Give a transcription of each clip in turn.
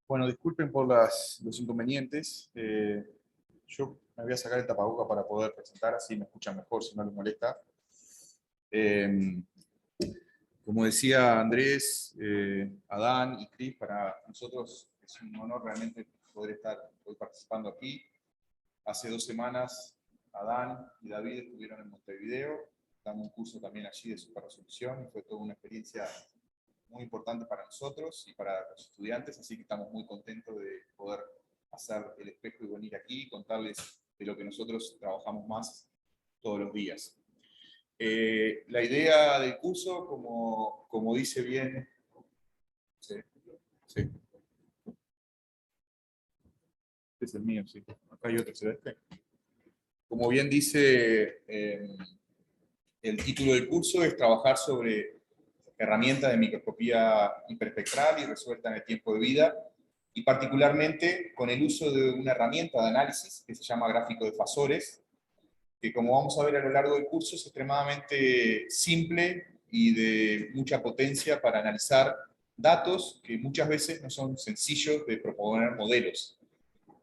Bueno, disculpen por los inconvenientes. Yo me voy a sacar el tapaboca para poder presentar, así me escuchan mejor, si no les molesta. Eh, Como decía Andrés, Adán y Cris, para nosotros es un honor realmente poder estar hoy participando aquí. Hace 2 semanas Adán y David estuvieron en Montevideo, dando un curso también allí de superresolución, y fue toda una experiencia muy importante para nosotros y para los estudiantes, así que estamos muy contentos de poder hacer el espejo y venir aquí y contarles de lo que nosotros trabajamos más todos los días. La idea del curso, como dice bien... Sí, sí. Este es el mío, sí. Acá hay otro, ¿se ve este? Como bien dice el título del curso, es trabajar sobre herramientas de microscopía hiperespectral y resuelta en el tiempo de vida, y particularmente con el uso de una herramienta de análisis que se llama gráfico de fasores, que como vamos a ver a lo largo del curso es extremadamente simple y de mucha potencia para analizar datos que muchas veces no son sencillos de proponer modelos,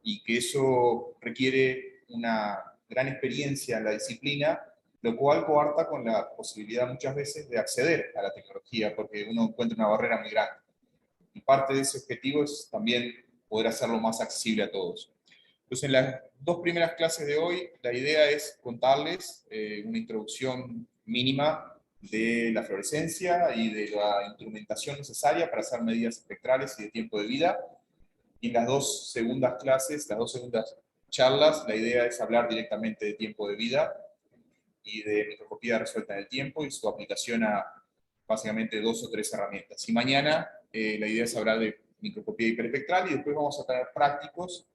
y que eso requiere una gran experiencia en la disciplina, lo cual coarta con la posibilidad muchas veces de acceder a la tecnología, porque uno encuentra una barrera muy grande. Y parte de ese objetivo es también poder hacerlo más accesible a todos. Entonces, en las 2 primeras clases de hoy, la idea es contarles una introducción mínima de la fluorescencia y de la instrumentación necesaria para hacer medidas espectrales y de tiempo de vida. Y en las 2 segundas clases, las 2 segundas charlas, la idea es hablar directamente de tiempo de vida y de microscopía resuelta en el tiempo y su aplicación a básicamente 2 o 3 herramientas. Y mañana la idea es hablar de microscopía hiperespectral, y después vamos a tener prácticos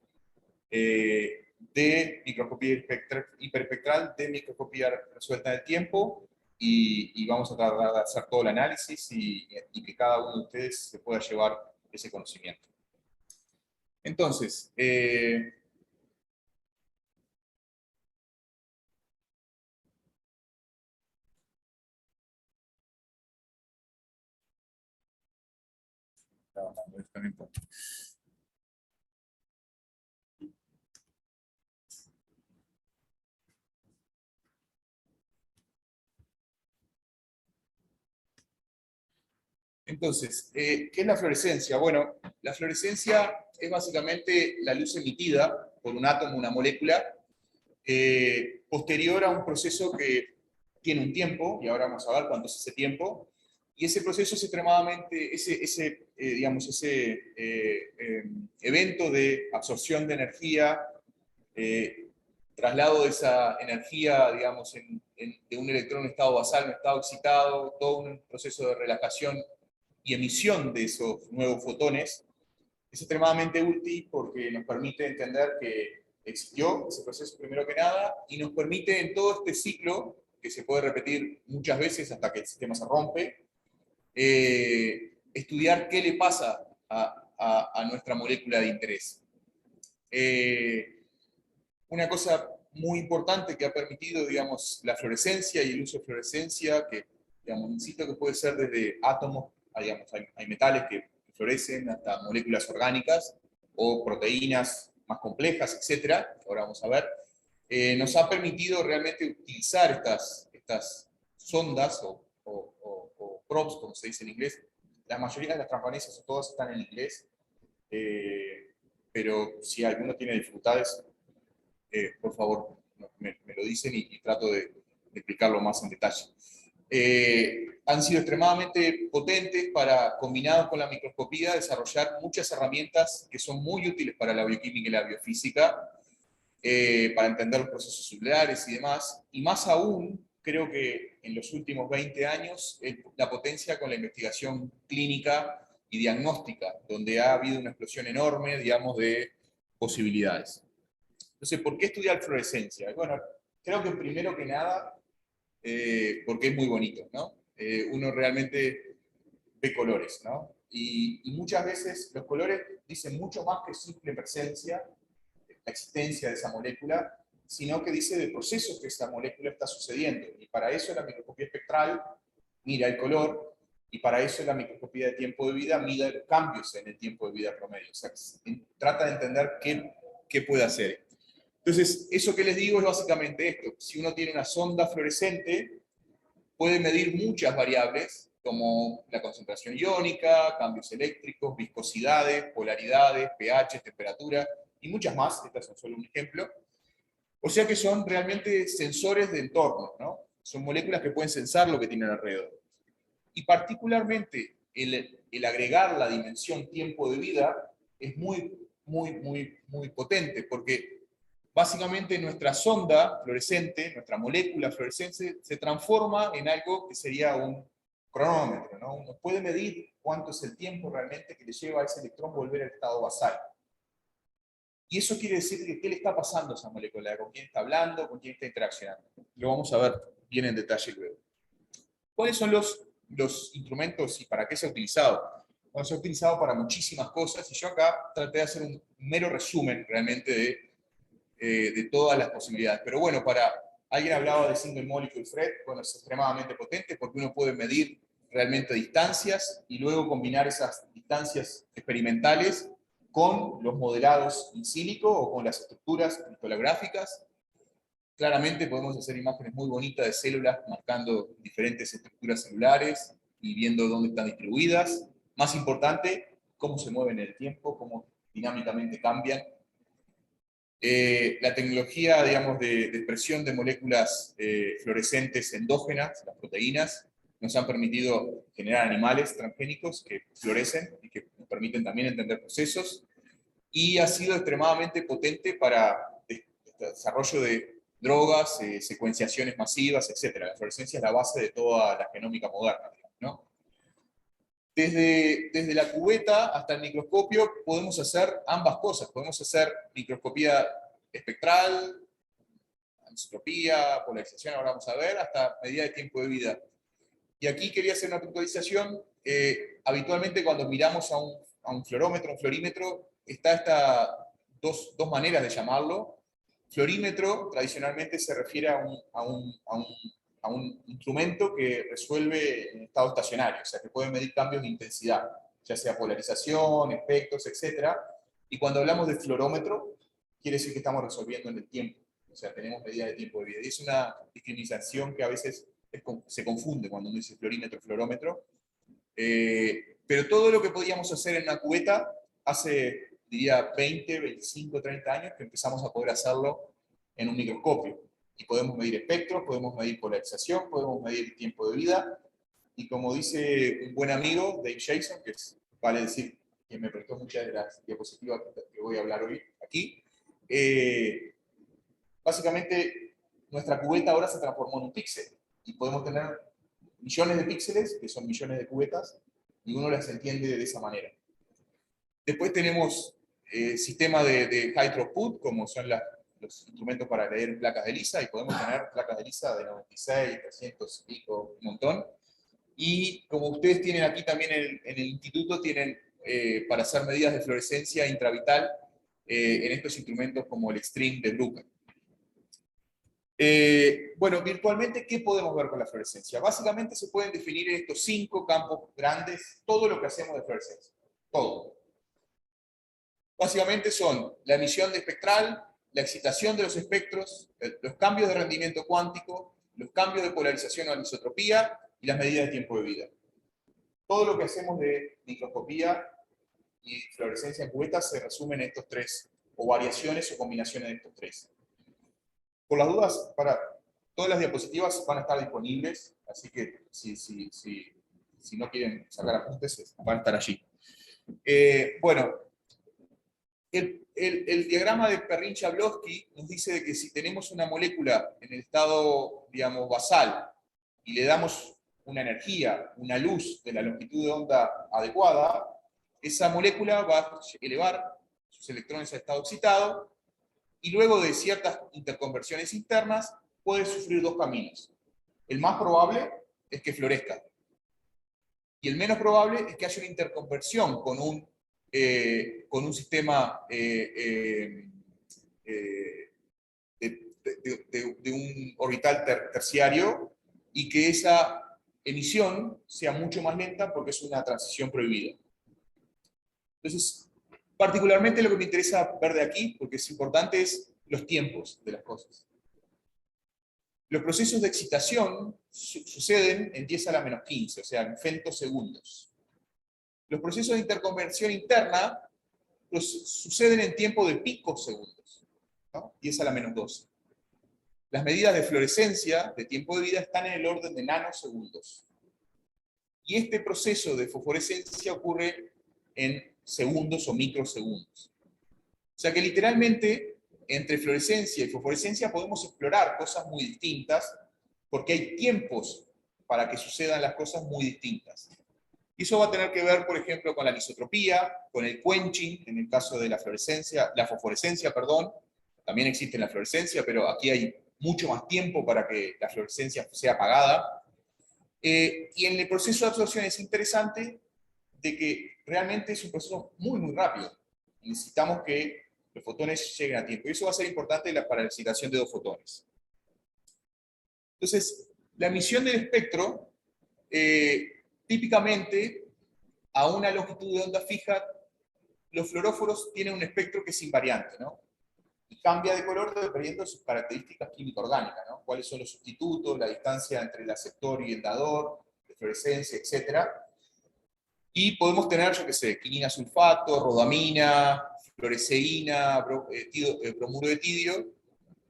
de microscopía hiperespectral, de microscopía resuelta en el tiempo, y vamos a tratar de hacer todo el análisis y que cada uno de ustedes se pueda llevar ese conocimiento. Entonces, ¿qué es la fluorescencia? Bueno, la fluorescencia es básicamente la luz emitida por un átomo, una molécula, posterior a un proceso que tiene un tiempo, y ahora vamos a ver cuánto es ese tiempo, y ese proceso es extremadamente, evento de absorción de energía, eh, traslado de esa energía, digamos, de un electrón en estado basal a un estado excitado, todo un proceso de relajación y emisión de esos nuevos fotones, es extremadamente útil porque nos permite entender que existió ese proceso primero que nada, y nos permite en todo este ciclo, que se puede repetir muchas veces hasta que el sistema se rompe, estudiar qué le pasa a nuestra molécula de interés. Una cosa muy importante que ha permitido, digamos, la fluorescencia y el uso de fluorescencia, que, digamos, insisto, que puede ser desde átomos, digamos, hay metales que fluorescen, hasta moléculas orgánicas o proteínas más complejas, etcétera, ahora vamos a ver, nos ha permitido realmente utilizar estas sondas o probes, como se dice en inglés. La mayoría de las transparencias, o todas, están en inglés, pero si alguno tiene dificultades, por favor, me lo dicen y trato de explicarlo más en detalle. Han sido extremadamente potentes para, combinados con la microscopía, desarrollar muchas herramientas que son muy útiles para la bioquímica y la biofísica, para entender los procesos celulares y demás, y más aún, creo que en los últimos 20 años, la potencia con la investigación clínica y diagnóstica, donde ha habido una explosión enorme, digamos, de posibilidades. Entonces, ¿por qué estudiar fluorescencia? Bueno, creo que primero que nada, porque es muy bonito, ¿no? Uno realmente ve colores, ¿no? Y muchas veces los colores dicen mucho más que simple presencia, la existencia de esa molécula, sino que dice de procesos que esa molécula está sucediendo. Y para eso la microscopía espectral mira el color Y para eso la microscopía de tiempo de vida mide los cambios en el tiempo de vida promedio. O sea, trata de entender qué puede hacer. Entonces, eso que les digo es básicamente esto. Si uno tiene una sonda fluorescente, puede medir muchas variables, como la concentración iónica, cambios eléctricos, viscosidades, polaridades, pH, temperatura, y muchas más. Estas son solo un ejemplo. O sea que son realmente sensores de entorno, ¿no? Son moléculas que pueden sensar lo que tienen alrededor. Y particularmente el agregar la dimensión tiempo de vida es muy potente, porque básicamente nuestra sonda fluorescente, nuestra molécula fluorescente, se transforma en algo que sería un cronómetro, ¿no? Uno puede medir cuánto es el tiempo realmente que le lleva a ese electrón volver al estado basal. Y eso quiere decir que qué le está pasando a esa molécula, con quién está hablando, con quién está interaccionando. Lo vamos a ver bien en detalle luego. ¿Cuáles son los instrumentos y para qué se ha utilizado? Bueno, se ha utilizado para muchísimas cosas y yo acá traté de hacer un mero resumen realmente de todas las posibilidades. Pero bueno, alguien hablaba de Single Molecule FRET, bueno, es extremadamente potente porque uno puede medir realmente distancias y luego combinar esas distancias experimentales con los modelados in silico o con las estructuras cristalográficas. Claramente podemos hacer imágenes muy bonitas de células marcando diferentes estructuras celulares y viendo dónde están distribuidas. Más importante, cómo se mueven en el tiempo, cómo dinámicamente cambian. La tecnología, digamos, de expresión de moléculas fluorescentes endógenas, las proteínas, nos han permitido generar animales transgénicos que fluorecen y que nos permiten también entender procesos. Y ha sido extremadamente potente para el desarrollo de drogas, secuenciaciones masivas, etc. La fluorescencia es la base de toda la genómica moderna, ¿no? Desde la cubeta hasta el microscopio podemos hacer ambas cosas. Podemos hacer microscopía espectral, anisotropía, polarización, ahora vamos a ver, hasta medida de tiempo de vida. Y aquí quería hacer una puntualización. Habitualmente cuando miramos a un fluorómetro, un florímetro, está dos maneras de llamarlo. Florímetro tradicionalmente se refiere a un instrumento que resuelve en estado estacionario, o sea, que puede medir cambios de intensidad, ya sea polarización, espectros, etc. Y cuando hablamos de fluorómetro, quiere decir que estamos resolviendo en el tiempo, o sea, tenemos medidas de tiempo de vida. Y es una discriminación que a veces se confunde cuando uno dice florímetro, fluorómetro. Pero todo lo que podíamos hacer en una cubeta hace, diría, 20, 25, 30 años que empezamos a poder hacerlo en un microscopio. Y podemos medir espectros, podemos medir polarización, podemos medir tiempo de vida. Y como dice un buen amigo, Dave Jason, que vale decir que me prestó muchas de las diapositivas que voy a hablar hoy aquí, básicamente nuestra cubeta ahora se transformó en un píxel. Y podemos tener millones de píxeles, que son millones de cubetas, y uno las entiende de esa manera. Después tenemos sistemas de high throughput, como son los instrumentos para leer placas de lisa, y podemos tener placas de lisa de 96, 300 y pico, un montón. Y como ustedes tienen aquí también en el instituto, tienen para hacer medidas de fluorescencia intravital en estos instrumentos como el Extreme de Bruker. Bueno, virtualmente, ¿qué podemos ver con la fluorescencia? Básicamente se pueden definir en estos 5 campos grandes todo lo que hacemos de fluorescencia. Todo. Básicamente son la emisión de espectral, la excitación de los espectros, los cambios de rendimiento cuántico, los cambios de polarización o anisotropía y las medidas de tiempo de vida. Todo lo que hacemos de microscopía y fluorescencia en cubetas se resume en estos 3, o variaciones o combinaciones de estos 3. Por las dudas, todas las diapositivas van a estar disponibles, así que si no quieren sacar apuntes, van a estar allí. Bueno, el diagrama de Perrin-Chablowski nos dice de que si tenemos una molécula en el estado, digamos, basal, y le damos una energía, una luz de la longitud de onda adecuada, esa molécula va a elevar sus electrones a estado excitado, y luego de ciertas interconversiones internas puede sufrir 2 caminos. El más probable es que florezca. Y el menos probable es que haya una interconversión con un sistema de un orbital terciario y que esa emisión sea mucho más lenta porque es una transición prohibida. Entonces, particularmente lo que me interesa ver de aquí, porque es importante, es los tiempos de las cosas. Los procesos de excitación suceden en 10 a la menos 15, o sea, en femtosegundos. Los procesos de interconversión interna suceden en tiempo de picosegundos, ¿no? 10 a la menos 12. Las medidas de fluorescencia de tiempo de vida están en el orden de nanosegundos. Y este proceso de fosforescencia ocurre en segundos o microsegundos. O sea que literalmente, entre fluorescencia y fosforescencia podemos explorar cosas muy distintas, porque hay tiempos para que sucedan las cosas muy distintas. Y eso va a tener que ver, por ejemplo, con la anisotropía, con el quenching, en el caso de la fosforescencia, perdón. También existe la fluorescencia, pero aquí hay mucho más tiempo para que la fluorescencia sea apagada. Y en el proceso de absorción es interesante de que realmente es un proceso muy, muy rápido. Necesitamos que los fotones lleguen a tiempo. Y eso va a ser importante para la excitación de dos fotones. Entonces, la emisión del espectro, típicamente, a una longitud de onda fija, los fluoróforos tienen un espectro que es invariante, ¿no? Y cambia de color dependiendo de sus características químico-orgánicas, ¿no? Cuáles son los sustitutos, la distancia entre el aceptor y el dador, de fluorescencia, etc. Y podemos tener, yo qué sé, quinina sulfato, rodamina, fluoresceína, bromuro de tidio,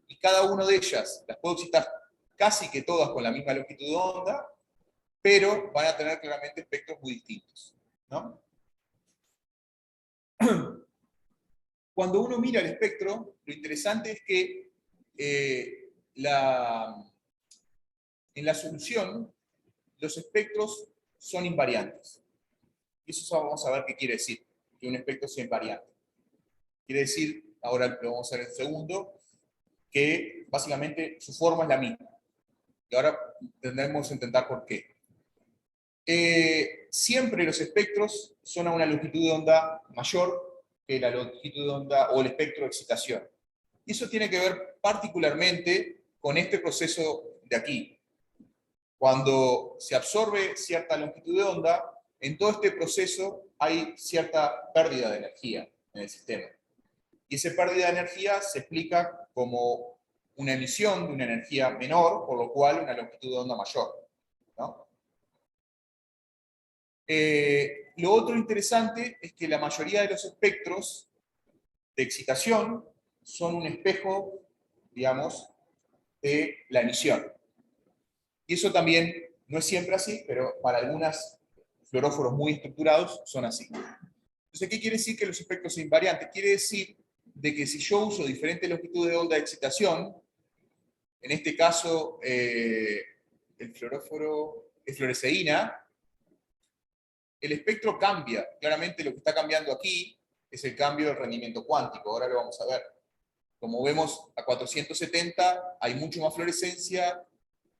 y cada una de ellas las puedo excitar casi que todas con la misma longitud de onda, pero van a tener claramente espectros muy distintos, ¿no? Cuando uno mira el espectro, lo interesante es que en la solución los espectros son invariantes. Y eso vamos a ver qué quiere decir, que un espectro sea invariante. Quiere decir, ahora lo vamos a ver en un segundo, que básicamente su forma es la misma. Y ahora tendremos que intentar por qué. Siempre los espectros son a una longitud de onda mayor que la longitud de onda o el espectro de excitación. Y eso tiene que ver particularmente con este proceso de aquí. Cuando se absorbe cierta longitud de onda, en todo este proceso hay cierta pérdida de energía en el sistema. Y esa pérdida de energía se explica como una emisión de una energía menor, por lo cual una longitud de onda mayor, ¿no? Lo otro interesante es que la mayoría de los espectros de excitación son un espejo, digamos, de la emisión. Y eso también no es siempre así, pero para algunos fluoróforos muy estructurados son así. Entonces, ¿qué quiere decir que los espectros son invariantes? Quiere decir de que si yo uso diferentes longitudes de onda de excitación, en este caso el fluoróforo es fluoresceína, el espectro cambia. Claramente lo que está cambiando aquí es el cambio del rendimiento cuántico. Ahora lo vamos a ver. Como vemos, a 470 hay mucho más fluorescencia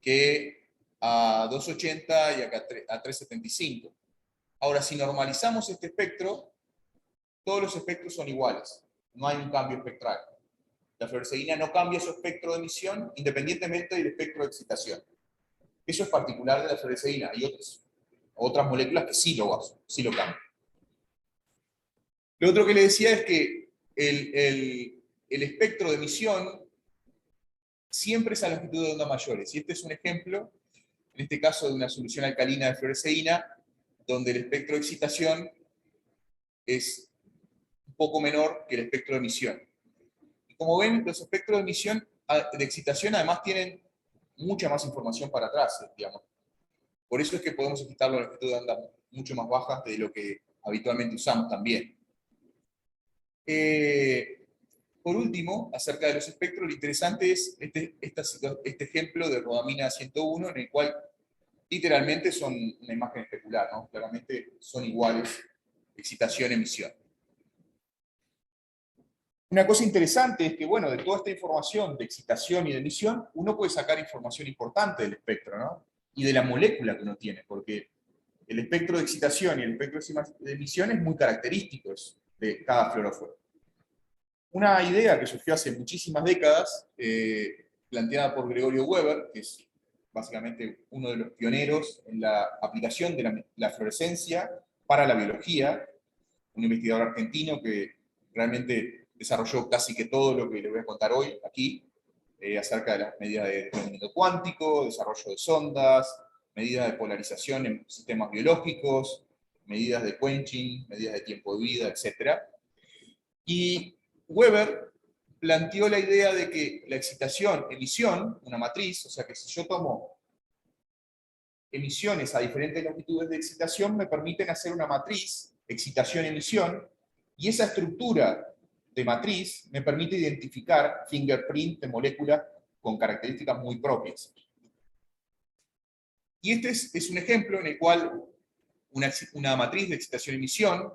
que a 280 y a 375. Ahora, si normalizamos este espectro, todos los espectros son iguales. No hay un cambio espectral. La fluoresceína no cambia su espectro de emisión independientemente del espectro de excitación. Eso es particular de la fluoresceína. Hay otras moléculas que sí lo hacen, sí lo cambian. Lo otro que le decía es que el espectro de emisión siempre es a longitud de onda mayores. Y este es un ejemplo, en este caso de una solución alcalina de fluoresceína, donde el espectro de excitación es un poco menor que el espectro de emisión. Y como ven, los espectros de emisión, de excitación, además tienen mucha más información para atrás, digamos. Por eso es que podemos excitar la longitud de onda mucho más bajas de lo que habitualmente usamos también. Por último, acerca de los espectros, lo interesante es este ejemplo de rodamina 101, en el cual literalmente son una imagen especular, ¿no? Claramente son iguales, excitación-emisión. Una cosa interesante es que, bueno, de toda esta información de excitación y de emisión, uno puede sacar información importante del espectro, ¿no? Y de la molécula que uno tiene, porque el espectro de excitación y el espectro de emisión es muy característico de cada fluoróforo. Una idea que surgió hace muchísimas décadas, planteada por Gregorio Weber, que es básicamente uno de los pioneros en la aplicación de la fluorescencia para la biología, un investigador argentino que realmente desarrolló casi que todo lo que le voy a contar hoy aquí, acerca de las medidas de rendimiento cuántico, desarrollo de sondas, medidas de polarización en sistemas biológicos, medidas de quenching, medidas de tiempo de vida, etc. Y Weber planteó la idea de que la excitación-emisión, una matriz, o sea que si yo tomo emisiones a diferentes longitudes de excitación, me permiten hacer una matriz, excitación-emisión, y esa estructura de matriz me permite identificar fingerprint de moléculas con características muy propias. Y este es un ejemplo en el cual una matriz de excitación-emisión,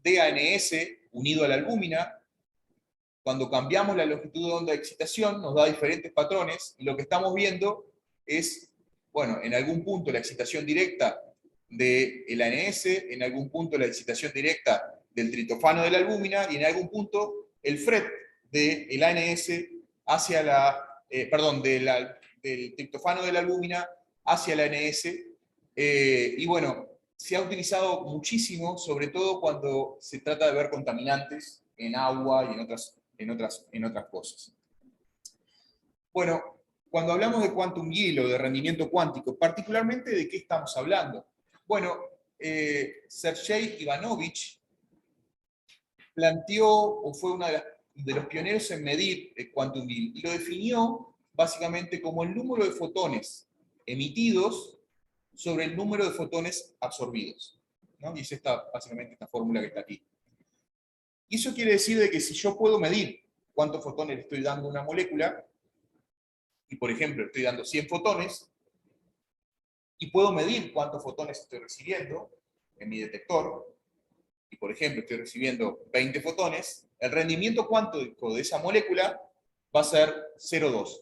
DANS unido a la albúmina, cuando cambiamos la longitud de onda de excitación, nos da diferentes patrones, y lo que estamos viendo es, bueno, en algún punto la excitación directa del ANS, en algún punto la excitación directa del triptofano de la albúmina, y en algún punto el FRET del ANS hacia del triptofano de la albúmina hacia la ANS. Y bueno, se ha utilizado muchísimo, sobre todo cuando se trata de ver contaminantes en agua y en otras cosas. Bueno, cuando hablamos de quantum yield o de rendimiento cuántico, particularmente, ¿de qué estamos hablando? Bueno, Sergei Ivanovich planteó, o fue uno de los pioneros en medir el quantum yield, y lo definió básicamente como el número de fotones emitidos sobre el número de fotones absorbidos, ¿no? Y es básicamente esta fórmula que está aquí. Y eso quiere decir de que si yo puedo medir cuántos fotones le estoy dando a una molécula, y por ejemplo estoy dando 100 fotones, y puedo medir cuántos fotones estoy recibiendo en mi detector, y por ejemplo estoy recibiendo 20 fotones, el rendimiento cuántico de esa molécula va a ser 0,2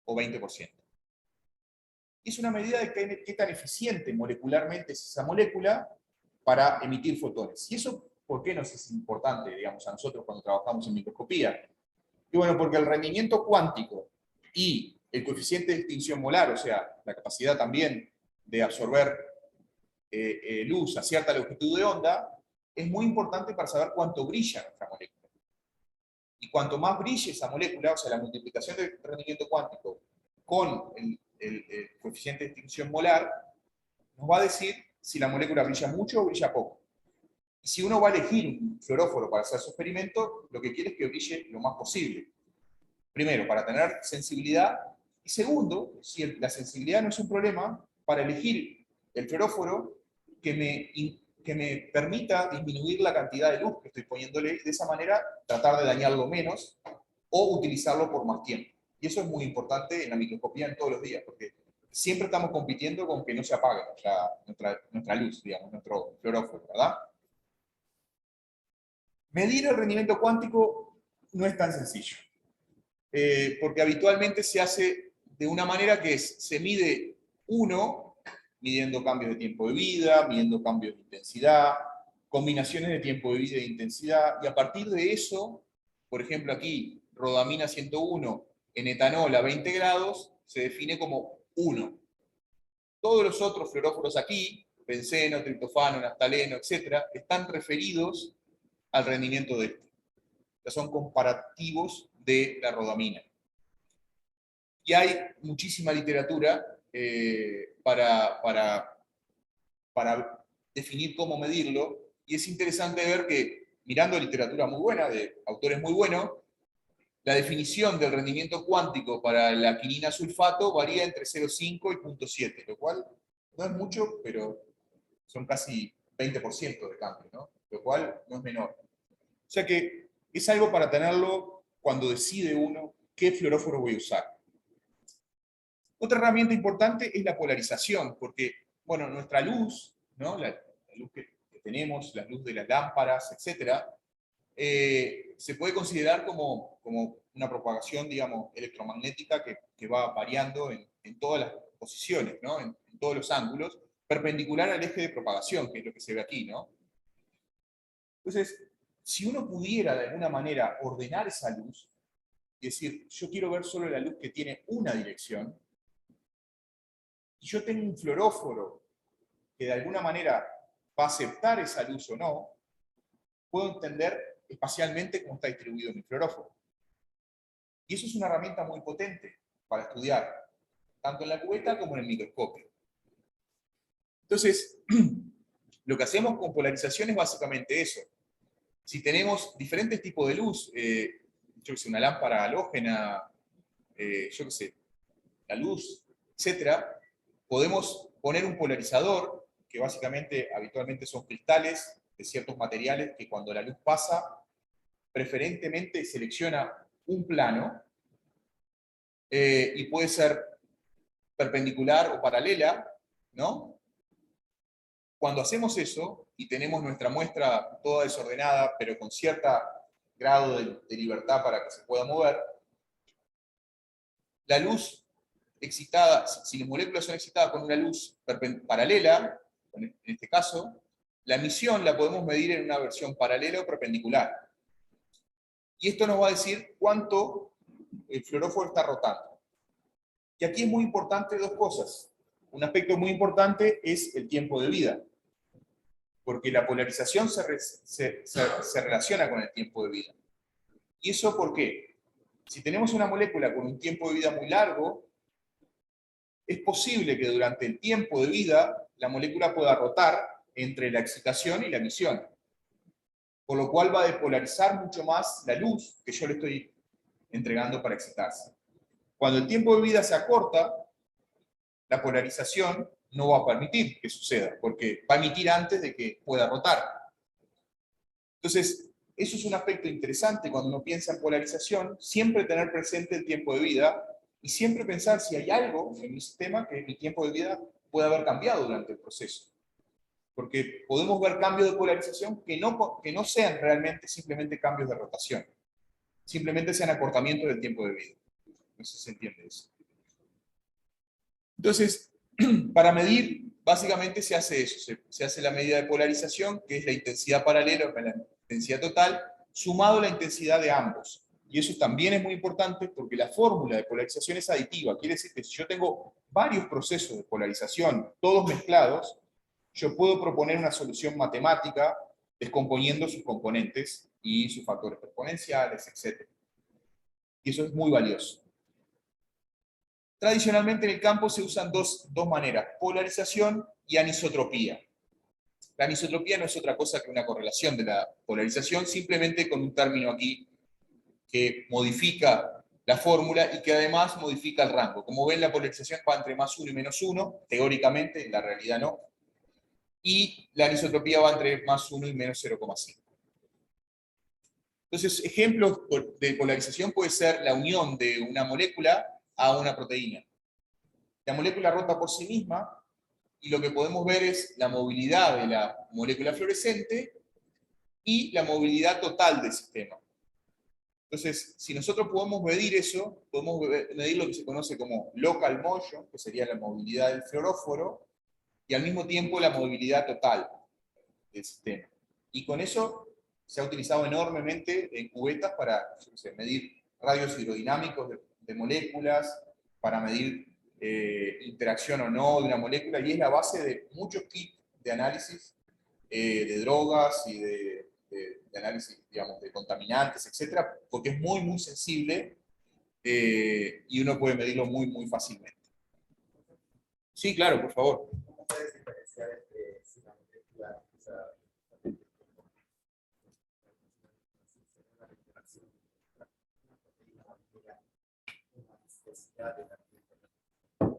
o 20%. Y es una medida de qué tan eficiente molecularmente es esa molécula para emitir fotones. ¿Y eso por qué nos es importante, digamos, a nosotros cuando trabajamos en microscopía? Y bueno, porque el rendimiento cuántico y el coeficiente de extinción molar, o sea, la capacidad también de absorber luz a cierta longitud de onda, es muy importante para saber cuánto brilla nuestra molécula. Y cuanto más brille esa molécula, o sea, la multiplicación del rendimiento cuántico con el coeficiente de extinción molar, nos va a decir si la molécula brilla mucho o brilla poco. Y si uno va a elegir un fluoróforo para hacer su experimento, lo que quiere es que brille lo más posible. Primero, para tener sensibilidad, y segundo, si la sensibilidad no es un problema, para elegir el fluoróforo que me permita disminuir la cantidad de luz que estoy poniéndole, y de esa manera tratar de dañarlo menos o utilizarlo por más tiempo. Y eso es muy importante en la microscopía en todos los días, porque siempre estamos compitiendo con que no se apague nuestra luz, digamos, nuestro fluoróforo, ¿verdad? Medir el rendimiento cuántico no es tan sencillo, porque habitualmente se hace de una manera que se mide midiendo cambios de tiempo de vida, midiendo cambios de intensidad, combinaciones de tiempo de vida e intensidad, y a partir de eso, por ejemplo aquí, rodamina 101 en etanol a 20 grados, se define como 1. Todos los otros fluoróforos aquí, benceno, triptofano, naftaleno, etc., están referidos al rendimiento de este. Ya son comparativos de la rodamina. Y hay muchísima literatura para definir cómo medirlo, y es interesante ver que, mirando literatura muy buena, de autores muy buenos, la definición del rendimiento cuántico para la quinina sulfato varía entre 0,5 y 0,7, lo cual no es mucho, pero son casi 20% de cambio, ¿no? Lo cual no es menor. O sea que es algo para tenerlo cuando decide uno qué fluoróforo voy a usar. Otra herramienta importante es la polarización, porque, bueno, nuestra luz, ¿no? La luz que tenemos, la luz de las lámparas, etc., se puede considerar como una propagación, digamos, electromagnética que va variando en todas las posiciones, ¿no? En todos los ángulos, perpendicular al eje de propagación, que es lo que se ve aquí, ¿no? Entonces, si uno pudiera de alguna manera ordenar esa luz, y decir, yo quiero ver solo la luz que tiene una dirección, y yo tengo un fluoróforo que de alguna manera va a aceptar esa luz o no, puedo entender espacialmente cómo está distribuido mi fluoróforo. Y eso es una herramienta muy potente para estudiar, tanto en la cubeta como en el microscopio. Entonces, lo que hacemos con polarización es básicamente eso. Si tenemos diferentes tipos de luz, yo que sé, una lámpara halógena, yo que sé, la luz, etcétera, podemos poner un polarizador, que básicamente habitualmente son cristales de ciertos materiales que cuando la luz pasa, preferentemente selecciona un plano, y puede ser perpendicular o paralela, ¿no? Cuando hacemos eso y tenemos nuestra muestra toda desordenada, pero con cierto grado de libertad para que se pueda mover, la luz excitada, si las moléculas son excitadas con una luz paralela, en este caso, la emisión la podemos medir en una versión paralela o perpendicular. Y esto nos va a decir cuánto el fluoróforo está rotando. Y aquí es muy importante dos cosas. Un aspecto muy importante es el tiempo de vida, porque la polarización se relaciona con el tiempo de vida. ¿Y eso por qué? Si tenemos una molécula con un tiempo de vida muy largo, es posible que durante el tiempo de vida la molécula pueda rotar entre la excitación y la emisión, por lo cual va a depolarizar mucho más la luz que yo le estoy entregando para excitarse. Cuando el tiempo de vida se acorta, la polarización no va a permitir que suceda, porque va a emitir antes de que pueda rotar. Entonces, eso es un aspecto interesante cuando uno piensa en polarización, siempre tener presente el tiempo de vida y siempre pensar si hay algo en mi sistema que mi tiempo de vida puede haber cambiado durante el proceso. Porque podemos ver cambios de polarización que no sean realmente simplemente cambios de rotación, simplemente sean acortamientos del tiempo de vida. No sé si se entiende eso. Entonces, para medir, básicamente se hace eso, se hace la medida de polarización, que es la intensidad paralela o la intensidad total, sumado a la intensidad de ambos. Y eso también es muy importante porque la fórmula de polarización es aditiva. Quiere decir que si yo tengo varios procesos de polarización, todos mezclados, yo puedo proponer una solución matemática descomponiendo sus componentes y sus factores exponenciales, etc. Y eso es muy valioso. Tradicionalmente en el campo se usan dos maneras, polarización y anisotropía. La anisotropía no es otra cosa que una correlación de la polarización, simplemente con un término aquí que modifica la fórmula y que además modifica el rango. Como ven, la polarización va entre +1 y -1, teóricamente, en la realidad no, y la anisotropía va entre +1 y -0,5. Entonces, ejemplos de polarización puede ser la unión de una molécula a una proteína. La molécula rota por sí misma y lo que podemos ver es la movilidad de la molécula fluorescente y la movilidad total del sistema. Entonces, si nosotros podemos medir eso, podemos medir lo que se conoce como local motion, que sería la movilidad del fluoróforo, y al mismo tiempo la movilidad total del sistema. Y con eso se ha utilizado enormemente en cubetas para, yo sé, medir radios hidrodinámicos de moléculas, para medir interacción o no de una molécula, y es la base de muchos kits de análisis de drogas y de análisis, digamos, de contaminantes, etcétera, porque es muy, muy sensible y uno puede medirlo muy, muy fácilmente. Sí, claro, por favor. ¿Cómo puedes diferenciar entre si la molécula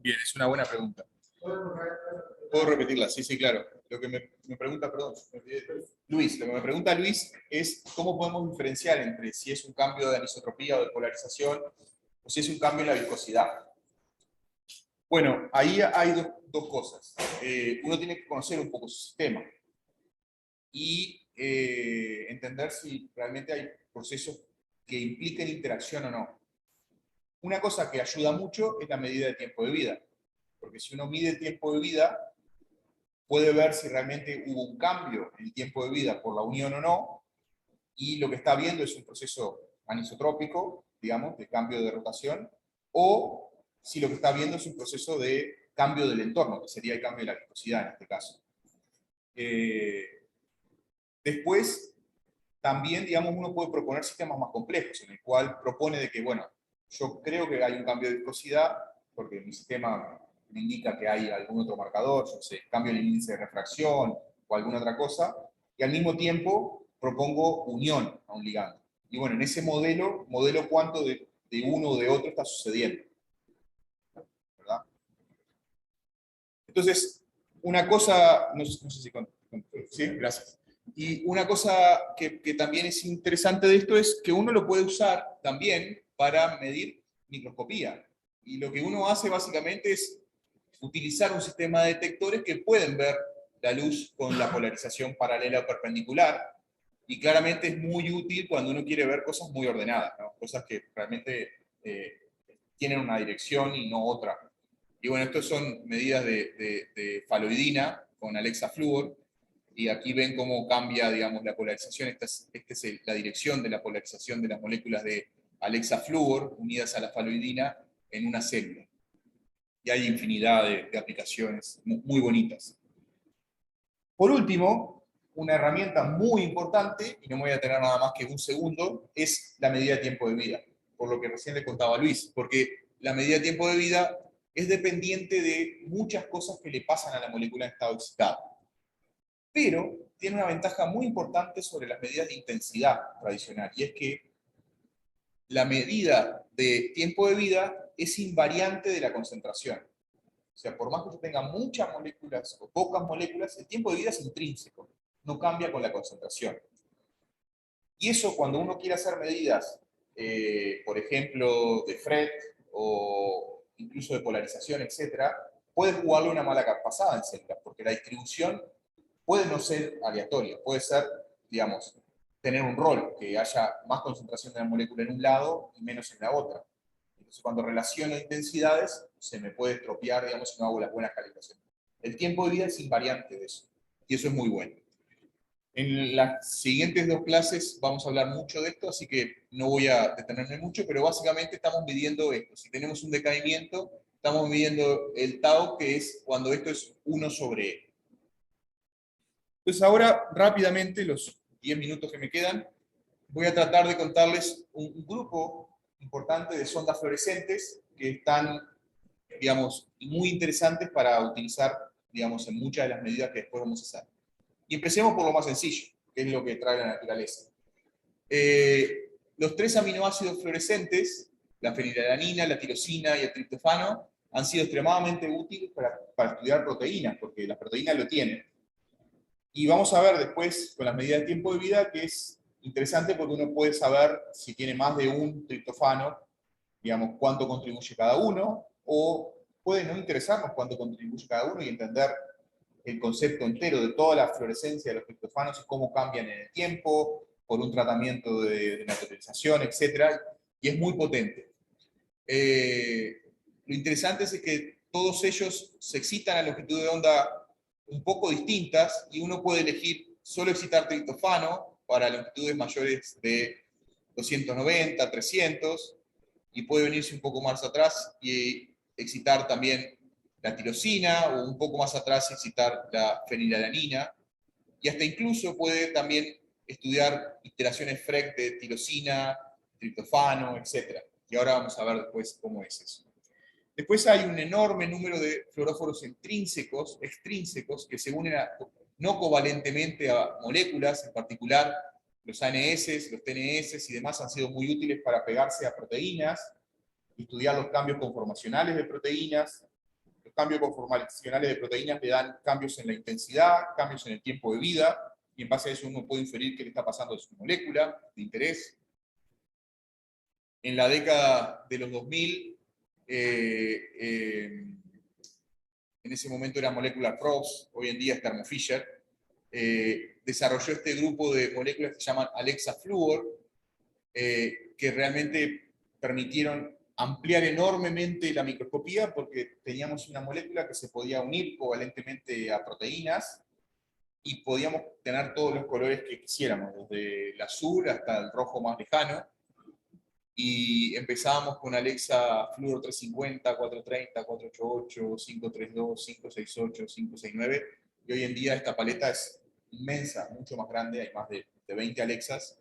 Bien, es una buena pregunta. ¿Puedo repetirla? Sí, sí, claro. Lo que me pregunta, perdón, Luis, lo que me pregunta Luis es cómo podemos diferenciar entre si es un cambio de anisotropía o de polarización o si es un cambio en la viscosidad. Bueno, ahí hay dos cosas. Uno tiene que conocer un poco su sistema y entender si realmente hay procesos que impliquen interacción o no. Una cosa que ayuda mucho es la medida de tiempo de vida, porque si uno mide el tiempo de vida, puede ver si realmente hubo un cambio en el tiempo de vida por la unión o no, y lo que está viendo es un proceso anisotrópico, digamos, de cambio de rotación, o si lo que está viendo es un proceso de cambio del entorno, que sería el cambio de la viscosidad en este caso. Después, también, digamos, uno puede proponer sistemas más complejos, en el cual propone de que, bueno, yo creo que hay un cambio de viscosidad, porque mi sistema me indica que hay algún otro marcador, yo sé, cambio en el índice de refracción o alguna otra cosa, y al mismo tiempo propongo unión a un ligando. Y bueno, en ese modelo cuánto de uno o de otro está sucediendo, ¿verdad? Entonces, una cosa, no sé si sí, gracias. Y una cosa que también es interesante de esto es que uno lo puede usar también para medir microscopía. Y lo que uno hace básicamente es utilizar un sistema de detectores que pueden ver la luz con la polarización paralela o perpendicular. Y claramente es muy útil cuando uno quiere ver cosas muy ordenadas, ¿no? Cosas que realmente tienen una dirección y no otra. Y bueno, estas son medidas de faloidina con Alexa Fluor, y aquí ven cómo cambia, digamos, la polarización. Esta es la dirección de la polarización de las moléculas de Alexa Fluor unidas a la faloidina en una célula. Y hay infinidad de aplicaciones muy bonitas. Por último, una herramienta muy importante, y no me voy a tener nada más que un segundo, es la medida de tiempo de vida, por lo que recién le contaba a Luis, porque la medida de tiempo de vida es dependiente de muchas cosas que le pasan a la molécula en estado excitado. Pero tiene una ventaja muy importante sobre las medidas de intensidad tradicional, y es que la medida de tiempo de vida es invariante de la concentración. O sea, por más que yo tenga muchas moléculas o pocas moléculas, el tiempo de vida es intrínseco, no cambia con la concentración. Y eso, cuando uno quiere hacer medidas, por ejemplo, de FRET o incluso de polarización, etcétera, puede jugarle una mala pasada en células, porque la distribución puede no ser aleatoria, puede ser, digamos, tener un rol, que haya más concentración de la molécula en un lado y menos en la otra. Entonces, cuando relaciono intensidades, se me puede estropear, digamos, si no hago las buenas calibraciones. El tiempo de vida es invariante de eso, y eso es muy bueno. En las siguientes dos clases vamos a hablar mucho de esto, así que no voy a detenerme mucho, pero básicamente estamos midiendo esto. Si tenemos un decaimiento, estamos midiendo el tau, que es cuando esto es 1 sobre E. Entonces ahora, rápidamente, los 10 minutos que me quedan, voy a tratar de contarles un grupo importante de sondas fluorescentes que están, digamos, muy interesantes para utilizar, digamos, en muchas de las medidas que después vamos a hacer. Y empecemos por lo más sencillo, que es lo que trae la naturaleza. Los 3 aminoácidos fluorescentes, la fenilalanina, la tirosina y el triptofano, han sido extremadamente útiles para estudiar proteínas, porque las proteínas lo tienen. Y vamos a ver después, con las medidas de tiempo de vida, que es interesante porque uno puede saber si tiene más de un triptofano, digamos, cuánto contribuye cada uno, o puede no interesarnos cuánto contribuye cada uno y entender el concepto entero de toda la fluorescencia de los triptofanos y cómo cambian en el tiempo, por un tratamiento de naturalización, etc. Y es muy potente. Lo interesante es que todos ellos se excitan a longitudes de onda un poco distintas, y uno puede elegir solo excitar triptofano para longitudes mayores de 290, 300, y puede venirse un poco más atrás y excitar también la tirosina, o un poco más atrás excitar la fenilalanina, y hasta incluso puede también estudiar iteraciones FREC de tirosina, triptofano, etc. Y ahora vamos a ver después cómo es eso. Después hay un enorme número de fluoróforos extrínsecos, que se unen no covalentemente a moléculas, en particular los ANS, los TNS y demás han sido muy útiles para pegarse a proteínas, estudiar los cambios conformacionales de proteínas. Los cambios conformacionales de proteínas le dan cambios en la intensidad, cambios en el tiempo de vida, y en base a eso uno puede inferir qué le está pasando a su molécula de interés. En la década de los 2000, en ese momento era Molecular Probes, hoy en día es Thermo Fisher, desarrolló este grupo de moléculas que se llaman Alexa Fluor, que realmente permitieron ampliar enormemente la microscopía, porque teníamos una molécula que se podía unir covalentemente a proteínas y podíamos tener todos los colores que quisiéramos, desde el azul hasta el rojo más lejano. y empezábamos con Alexa Fluor 350, 430, 488, 532, 568, 569, y hoy en día esta paleta es inmensa, mucho más grande, hay más de 20 Alexas,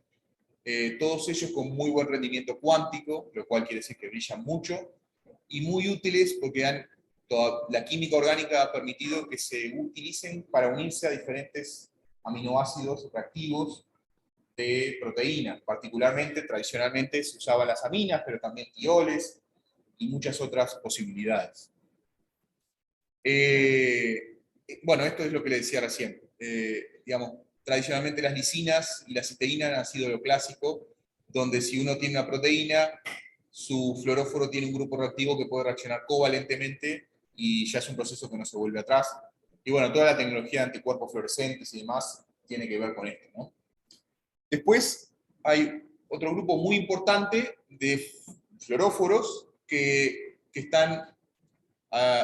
todos ellos con muy buen rendimiento cuántico, lo cual quiere decir que brillan mucho, y muy útiles porque la química orgánica ha permitido que se utilicen para unirse a diferentes aminoácidos reactivos de proteínas. Particularmente, tradicionalmente se usaban las aminas, pero también tioles y muchas otras posibilidades. Bueno, esto es lo que le decía recién. Digamos, tradicionalmente las lisinas y las cisteínas han sido lo clásico, donde si uno tiene una proteína, su fluoróforo tiene un grupo reactivo que puede reaccionar covalentemente y ya es un proceso que no se vuelve atrás. Y bueno, toda la tecnología de anticuerpos fluorescentes y demás tiene que ver con esto, ¿no? Después hay otro grupo muy importante de fluoróforos que están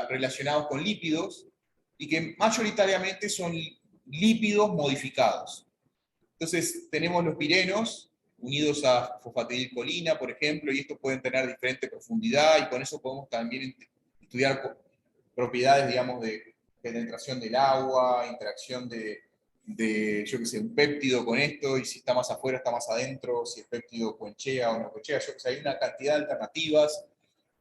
relacionados con lípidos y que mayoritariamente son lípidos modificados. Entonces tenemos los pirenos unidos a fosfatidilcolina, por ejemplo, y estos pueden tener diferente profundidad y con eso podemos también estudiar propiedades, digamos, de penetración del agua, interacción yo qué sé, un péptido con esto, y si está más afuera, está más adentro, si el péptido coenchea o no coenchea, yo qué sé, hay una cantidad de alternativas.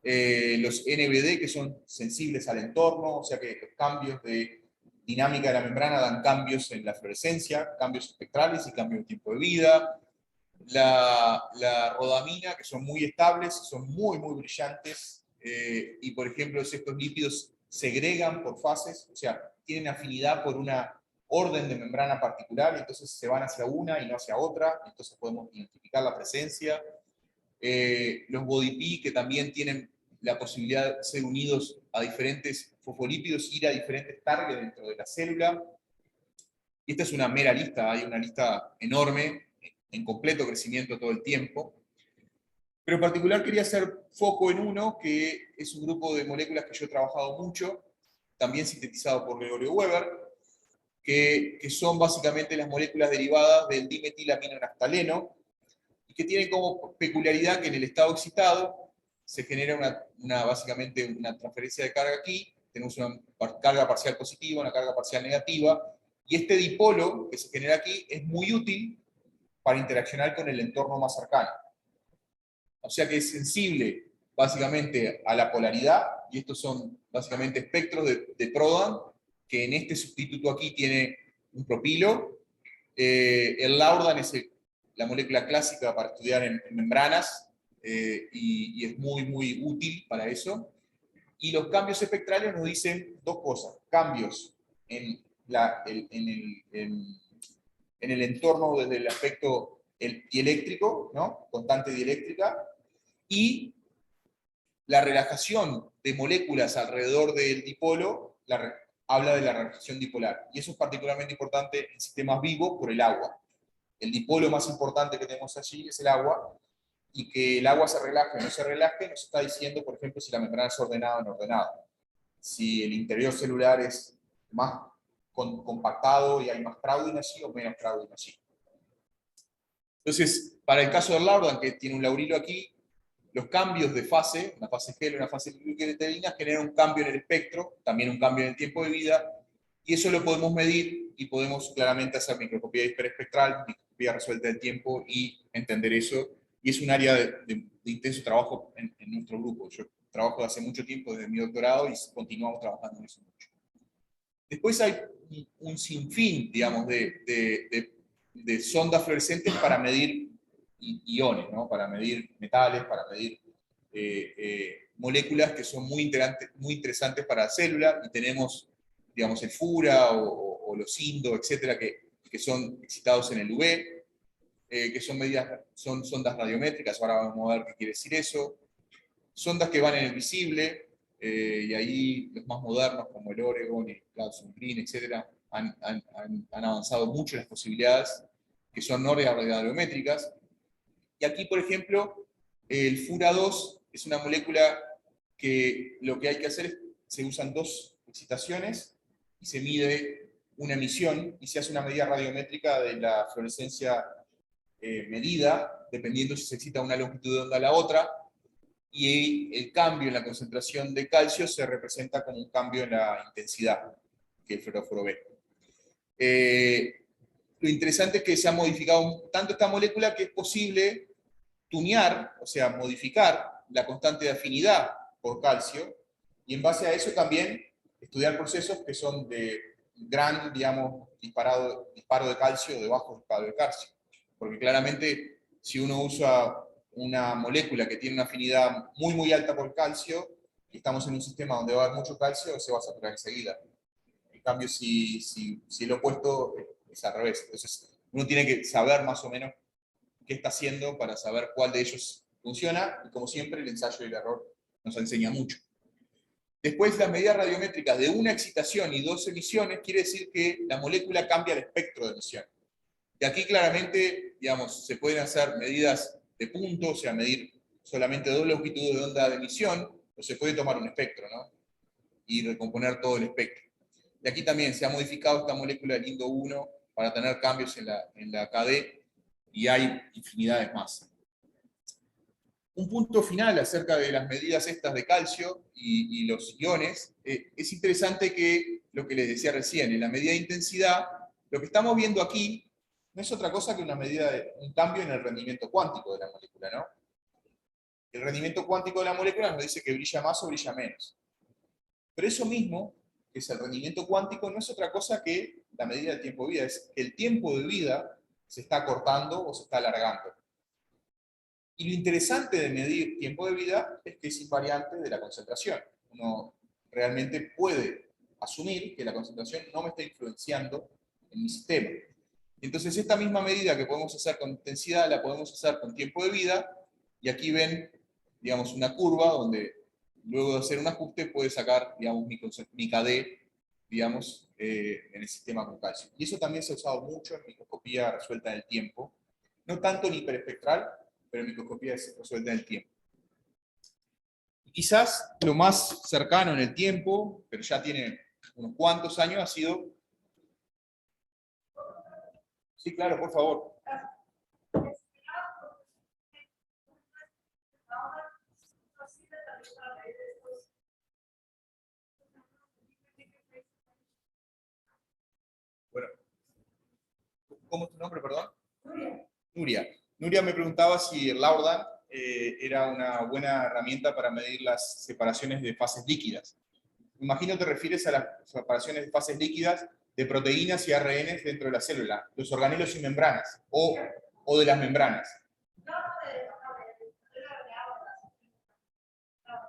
Los NBD, que son sensibles al entorno, o sea que los cambios de dinámica de la membrana dan cambios en la fluorescencia, cambios espectrales y cambios de tiempo de vida. La rodamina, que son muy estables, son muy, muy brillantes, y por ejemplo estos lípidos segregan por fases, o sea, tienen afinidad por una orden de membrana particular, y entonces se van hacia una y no hacia otra, entonces podemos identificar la presencia. Los BodyP, que también tienen la posibilidad de ser unidos a diferentes fosfolípidos, ir a diferentes targets dentro de la célula. Y esta es una mera lista, hay una lista enorme, en completo crecimiento todo el tiempo. Pero en particular quería hacer foco en uno, que es un grupo de moléculas que yo he trabajado mucho, también sintetizado por Gregorio Weber, que son básicamente las moléculas derivadas del dimetilaminonaphtaleno, y que tienen como peculiaridad que en el estado excitado se genera básicamente una transferencia de carga aquí, tenemos una carga parcial positiva, una carga parcial negativa, y este dipolo que se genera aquí es muy útil para interaccionar con el entorno más cercano. O sea que es sensible básicamente a la polaridad, y estos son básicamente espectros de Prodan, que en este sustituto aquí tiene un propilo. El Laurdan es la molécula clásica para estudiar en membranas, y es muy, muy útil para eso. Y los cambios espectrales nos dicen dos cosas: cambios en, en el entorno desde el aspecto dieléctrico, ¿no? Constante dieléctrica, y la relajación de moléculas alrededor del dipolo habla de la relajación dipolar. Y eso es particularmente importante en sistemas vivos por el agua. El dipolo más importante que tenemos allí es el agua, y que el agua se relaje o no se relaje nos está diciendo, por ejemplo, si la membrana es ordenada o no ordenada. Si el interior celular es más compactado y hay más crowding allí o menos crowding allí. Entonces, para el caso del Laurdan, que tiene un laurilo aquí, los cambios de fase, una fase gel y una fase glicerina, generan un cambio en el espectro, también un cambio en el tiempo de vida, y eso lo podemos medir y podemos claramente hacer microscopía hiperespectral, microscopía resuelta del tiempo y entender eso. Y es un área de intenso trabajo en nuestro grupo. Yo trabajo hace mucho tiempo desde mi doctorado y continuamos trabajando en eso mucho. Después hay un sinfín, digamos, de sondas fluorescentes para medir iones, ¿no? Para medir metales, para medir moléculas que son muy interesantes para la célula, y tenemos, digamos, el FURA o los INDO, etcétera, que son excitados en el UV, que son sondas radiométricas. Ahora vamos a ver qué quiere decir eso. Sondas que van en el visible, y ahí los más modernos como el Oregon, el Clausen Green, etcétera, han avanzado mucho las posibilidades, que son no radiométricas. Y aquí, por ejemplo, el FURA2 es una molécula que lo que hay que hacer es, se usan dos excitaciones y se mide una emisión y se hace una medida radiométrica de la fluorescencia medida, dependiendo si se excita una longitud de onda a la otra, y el cambio en la concentración de calcio se representa como un cambio en la intensidad, que el fluoróforo ve. Lo interesante es que se ha modificado tanto esta molécula que es posible tunear, o sea, modificar la constante de afinidad por calcio, y en base a eso también estudiar procesos que son de gran, digamos, disparo de calcio o de bajo disparo de calcio. Porque claramente, si uno usa una molécula que tiene una afinidad muy, muy alta por calcio, y estamos en un sistema donde va a haber mucho calcio, se va a saturar enseguida. En cambio, si el opuesto es al revés. Entonces, uno tiene que saber más o menos qué está haciendo para saber cuál de ellos funciona, y como siempre, el ensayo y el error nos enseña mucho. Después, las medidas radiométricas de una excitación y dos emisiones quiere decir que la molécula cambia el espectro de emisión. Y aquí claramente, digamos, se pueden hacer medidas de punto, o sea, medir solamente dos longitudes de onda de emisión, o se puede tomar un espectro, ¿no? Y recomponer todo el espectro. Y aquí también se ha modificado esta molécula del Lindo 1 para tener cambios en la KD, y hay infinidades más. Un punto final acerca de las medidas estas de calcio y los iones, es interesante que lo que les decía recién, en la medida de intensidad, lo que estamos viendo aquí no es otra cosa que una medida de un cambio en el rendimiento cuántico de la molécula, ¿no? El rendimiento cuántico de la molécula nos dice que brilla más o brilla menos. Pero eso mismo, que es el rendimiento cuántico, no es otra cosa que la medida del tiempo de vida, es que el tiempo de vida se está acortando o se está alargando. Y lo interesante de medir tiempo de vida es que es invariante de la concentración. Uno realmente puede asumir que la concentración no me está influenciando en mi sistema. Entonces, esta misma medida que podemos hacer con intensidad, la podemos hacer con tiempo de vida, y aquí ven, digamos, una curva donde luego de hacer un ajuste puede sacar, digamos, mi KD, digamos, en el sistema con calcio. Y eso también se ha usado mucho en microscopía resuelta en el tiempo, no tanto en hiperespectral, pero en microscopía es resuelta en el tiempo. Y quizás lo más cercano en el tiempo, pero ya tiene unos cuantos años, ha sido... Sí, claro, por favor. Bueno, ¿cómo es tu nombre, perdón? Nuria. Nuria me preguntaba si el Laurdan era una buena herramienta para medir las separaciones de fases líquidas. Imagino te refieres a las separaciones de fases líquidas de proteínas y ARNs dentro de la célula, los organelos y membranas, o de las membranas.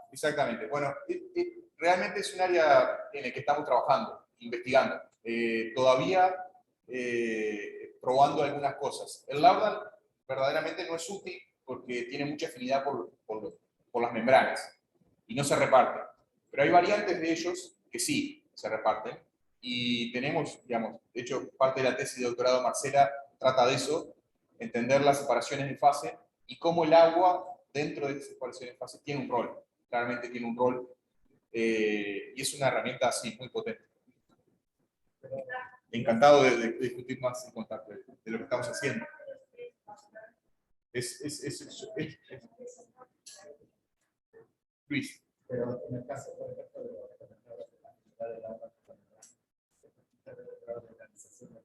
Exactamente. Bueno, realmente es un área en el que estamos trabajando, investigando. Todavía probando algunas cosas. El Laurdan verdaderamente no es útil porque tiene mucha afinidad por las membranas y no se reparte. Pero hay variantes de ellos que sí se reparten, y tenemos, digamos, de hecho, parte de la tesis de doctorado Marcela trata de eso, entender las separaciones de fase y cómo el agua dentro de esas separaciones de fase tiene un rol. Claramente tiene un rol, y es una herramienta así muy potente. Encantado de discutir más en contacto de lo que estamos haciendo. Luis. Pero en el caso, por ejemplo, de la organización.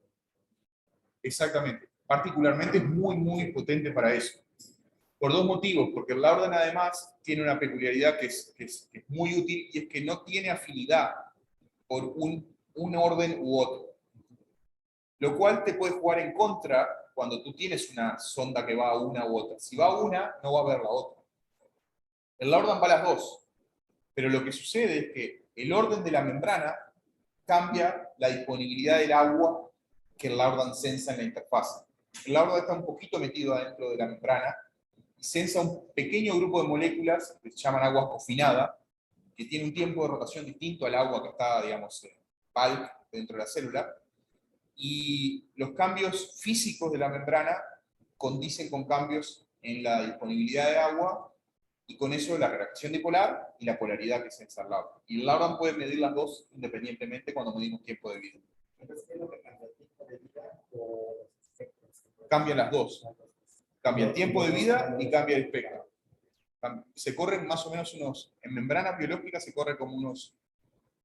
Exactamente. Particularmente es muy, muy potente para eso. Por dos motivos. Porque el Laurdan además tiene una peculiaridad que es muy útil, y es que no tiene afinidad por un orden u otro. Lo cual te puede jugar en contra cuando tú tienes una sonda que va a una u otra. Si va a una, no va a ver la otra. El Laurdan va a las dos. Pero lo que sucede es que el orden de la membrana cambia la disponibilidad del agua que el Laurdan sensa en la interfaz. El Laurdan está un poquito metido adentro de la membrana y sensa un pequeño grupo de moléculas que se llaman agua confinada, que tiene un tiempo de rotación distinto al agua que está, digamos, bulk dentro de la célula, y los cambios físicos de la membrana condicen con cambios en la disponibilidad de agua, y con eso la reacción dipolar y la polaridad que sensa el Laurdan. Y el Laurdan puede medir las dos independientemente cuando medimos tiempo de vida. Entonces, ¿qué es lo que cambia? ¿El tiempo de vida o los efectos? Cambian las dos. Cambia el tiempo de vida y cambia el espectro. Se corren más o menos en membranas biológicas se corre como unos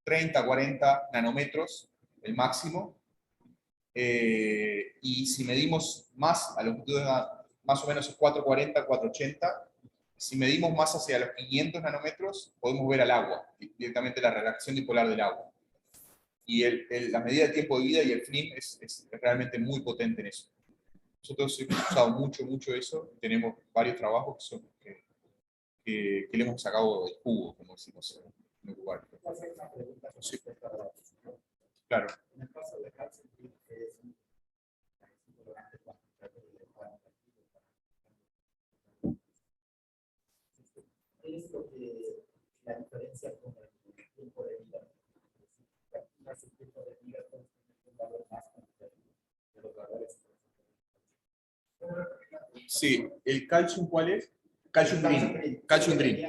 30, 40 nanómetros, el máximo. Y si medimos más, a longitud más o menos es 440, 480. Si medimos más hacia los 500 nanómetros, podemos ver al agua, directamente la reacción dipolar del agua. Y la medida de tiempo de vida y el FNIM es realmente muy potente en eso. Nosotros hemos usado mucho eso. Tenemos varios trabajos que le hemos sacado del jugo, como decimos en Uruguay. Sí. Claro. En el caso de cáncer, que es un intolerante cuantitativo de 40 es lo que la diferencia con el tiempo de vida. El tiempo de vida es un valor más cuantitativo de los valores. Sí, ¿el calcium cuál es? Calcium green. Calcium green.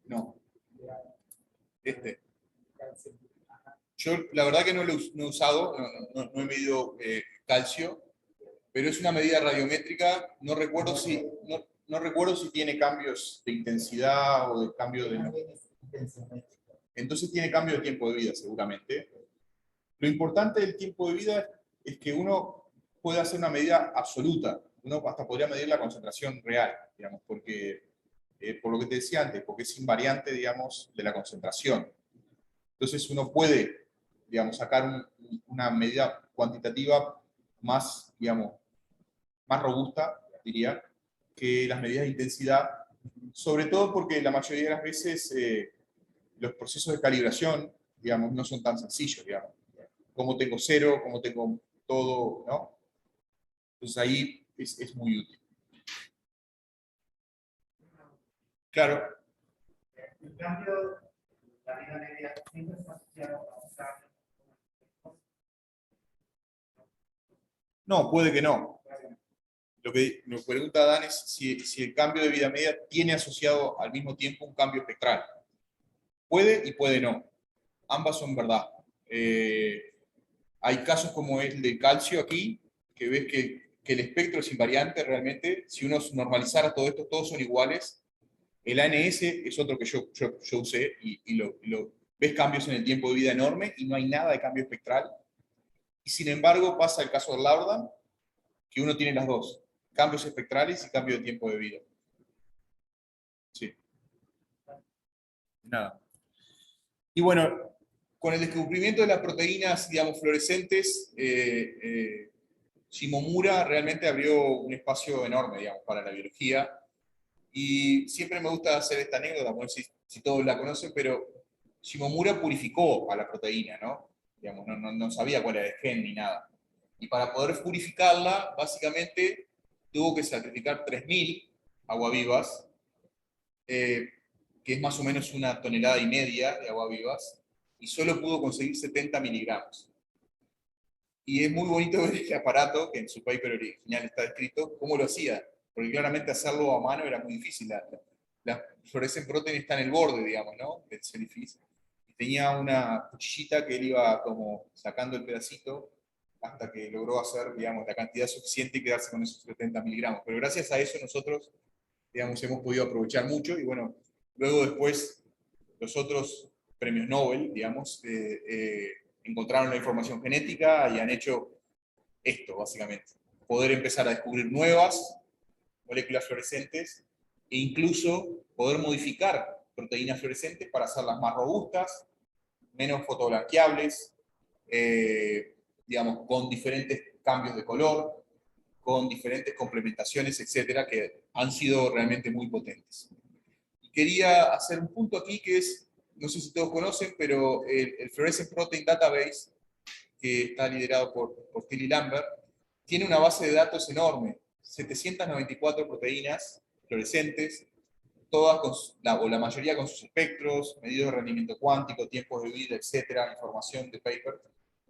No. Yo la verdad que no lo he usado, no he medido calcio, pero es una medida radiométrica, no recuerdo si tiene cambios de intensidad o de cambio de... Entonces tiene cambio de tiempo de vida seguramente. Lo importante del tiempo de vida es que uno puede hacer una medida absoluta, uno hasta podría medir la concentración real, digamos, porque, por lo que te decía antes, porque es invariante, digamos, de la concentración. Entonces uno puede, digamos, sacar una medida cuantitativa más, digamos, más robusta, diría, que las medidas de intensidad, sobre todo porque la mayoría de las veces los procesos de calibración, digamos, no son tan sencillos, digamos. Cómo tengo cero, cómo tengo todo, ¿no? Entonces ahí es muy útil. Claro. En cambio, la vida media siempre está asociada a un cambio. No, puede que no. Lo que nos pregunta Dan es si el cambio de vida media tiene asociado al mismo tiempo un cambio espectral. Puede y puede no. Ambas son verdad. Hay casos como el del calcio aquí, que ves que el espectro es invariante realmente. Si uno normalizara todo esto, todos son iguales. El ANS es otro que yo usé y ves cambios en el tiempo de vida enorme y no hay nada de cambio espectral. Y sin embargo pasa el caso de Laurdan, que uno tiene las dos, cambios espectrales y cambio de tiempo de vida. Sí. Nada. Y bueno, con el descubrimiento de las proteínas, digamos, fluorescentes, Shimomura realmente abrió un espacio enorme, digamos, para la biología. Y siempre me gusta hacer esta anécdota, no sé si todos la conocen, pero Shimomura purificó a la proteína, ¿no? Digamos, no sabía cuál era el gen ni nada. Y para poder purificarla, básicamente tuvo que sacrificar 3.000 aguavivas, que es más o menos 1,5 toneladas de aguavivas, y solo pudo conseguir 70 miligramos. Y es muy bonito ver el aparato, que en su paper original está descrito, cómo lo hacía, porque claramente hacerlo a mano era muy difícil. La fluorescent protein está en el borde, digamos, ¿no? Del centrifuge. Y tenía una cuchillita que él iba como sacando el pedacito hasta que logró hacer, digamos, la cantidad suficiente y quedarse con esos 70 miligramos. Pero gracias a eso nosotros, digamos, hemos podido aprovechar mucho y bueno, luego después los otros premios Nobel, digamos, encontraron la información genética y han hecho esto, básicamente. Poder empezar a descubrir nuevas moléculas fluorescentes e incluso poder modificar proteínas fluorescentes para hacerlas más robustas, menos fotoblanqueables, digamos, con diferentes cambios de color, con diferentes complementaciones, etcétera, que han sido realmente muy potentes. Y quería hacer un punto aquí que es, no sé si todos conocen, pero el Fluorescent Protein Database, que está liderado por Tilly Lambert, tiene una base de datos enorme, 794 proteínas fluorescentes, todas o la mayoría con sus espectros, medidos de rendimiento cuántico, tiempos de vida, etcétera, información de paper,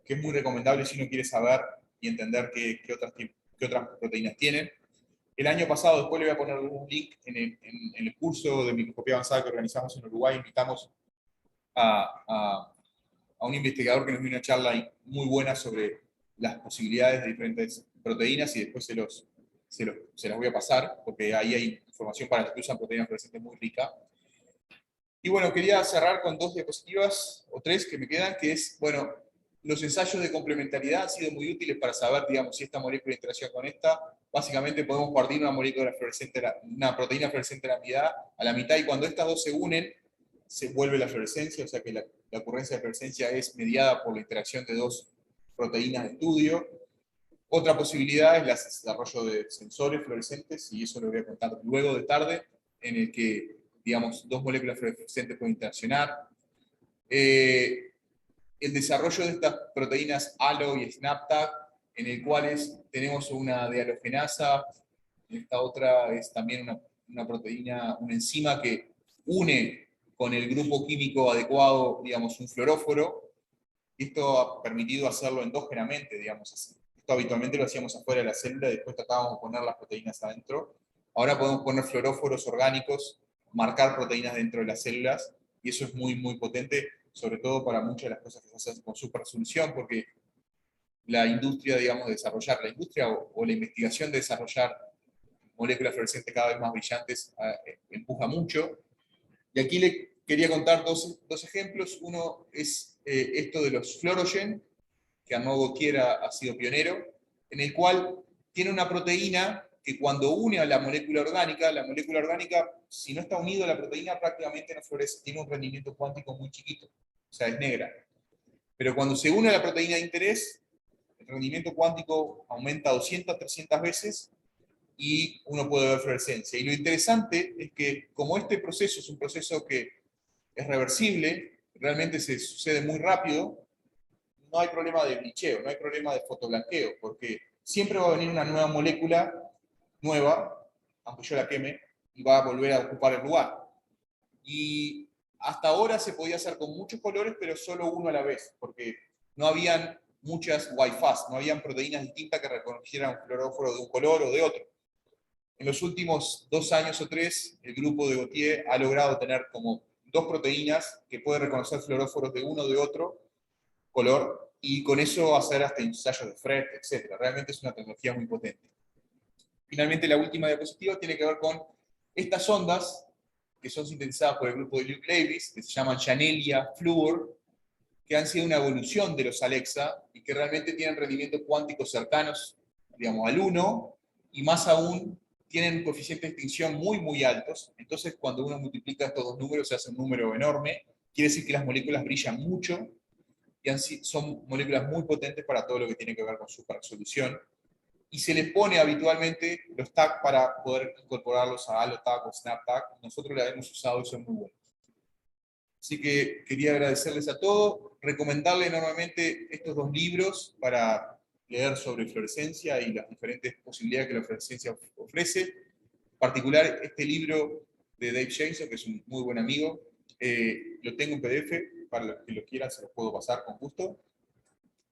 que es muy recomendable si uno quiere saber y entender qué otras proteínas tienen. El año pasado, después le voy a poner un link en el curso de microscopía avanzada que organizamos en Uruguay, invitamos a a un investigador que nos dio una charla muy buena sobre las posibilidades de diferentes proteínas y después se las voy a pasar, porque ahí hay información para los que usan proteínas fluorescentes muy rica. Y bueno, quería cerrar con 2 diapositivas, o 3 que me quedan, que es, bueno, los ensayos de complementariedad han sido muy útiles para saber, digamos, si esta molécula interacciona con esta. Básicamente podemos partir una molécula fluorescente, una proteína fluorescente a la mitad, y cuando estas dos se unen, se vuelve la fluorescencia, o sea que la ocurrencia de fluorescencia es mediada por la interacción de 2 proteínas de estudio. Otra posibilidad es el desarrollo de sensores fluorescentes, y eso lo voy a contar luego de tarde, en el que, digamos, 2 moléculas fluorescentes pueden interaccionar. El desarrollo de estas proteínas ALO y SNAPTAG, en el cual tenemos una dehalogenasa, esta otra es también una proteína, una enzima que une con el grupo químico adecuado, digamos, un fluoróforo. Esto ha permitido hacerlo endógenamente, digamos así. Esto habitualmente lo hacíamos afuera de la célula y después tratábamos de poner las proteínas adentro. Ahora podemos poner fluoróforos orgánicos, marcar proteínas dentro de las células, y eso es muy, muy potente, sobre todo para muchas de las cosas que se hacen con super resolución, porque la industria, digamos, de desarrollar, la industria o la investigación de desarrollar moléculas fluorescentes cada vez más brillantes empuja mucho. Y aquí le quería contar dos ejemplos. Uno es esto de los fluorogen, que Arnaud Gautier ha sido pionero, en el cual tiene una proteína que cuando une a la molécula orgánica, si no está unido a la proteína, prácticamente no florece, tiene un rendimiento cuántico muy chiquito, o sea, es negra. Pero cuando se une a la proteína de interés, el rendimiento cuántico aumenta 200, 300 veces, y uno puede ver fluorescencia. Y lo interesante es que, como este proceso es un proceso que es reversible, realmente se sucede muy rápido, no hay problema de blicheo, no hay problema de fotoblanqueo, porque siempre va a venir una nueva molécula, nueva, aunque yo la queme, y va a volver a ocupar el lugar. Y hasta ahora se podía hacer con muchos colores, pero solo uno a la vez, porque no habían muchas Wi-Fis, no habían proteínas distintas que reconocieran un fluoróforo de un color o de otro. En los últimos 2 años o 3, el grupo de Gautier ha logrado tener como 2 proteínas que pueden reconocer fluoróforos de uno o de otro color, y con eso hacer hasta ensayos de FRET, etc. Realmente es una tecnología muy potente. Finalmente, la última diapositiva tiene que ver con estas ondas que son sintetizadas por el grupo de Luke Davis, que se llaman Chanelia Fluor, que han sido una evolución de los Alexa y que realmente tienen rendimientos cuánticos cercanos, digamos, al 1, y más aún tienen coeficientes de extinción muy, muy altos. Entonces, cuando uno multiplica estos 2 números, se hace un número enorme. Quiere decir que las moléculas brillan mucho, y son moléculas muy potentes para todo lo que tiene que ver con superresolución. Y se les pone habitualmente los TAG para poder incorporarlos a ALO-TAG o SNAP-TAG. Nosotros la hemos usado y son muy buenos. Así que quería agradecerles a todos, recomendarles enormemente estos 2 libros para leer sobre fluorescencia y las diferentes posibilidades que la fluorescencia ofrece. En particular, este libro de Dave Jameson, que es un muy buen amigo, lo tengo en PDF, para los que lo quieran se los puedo pasar con gusto.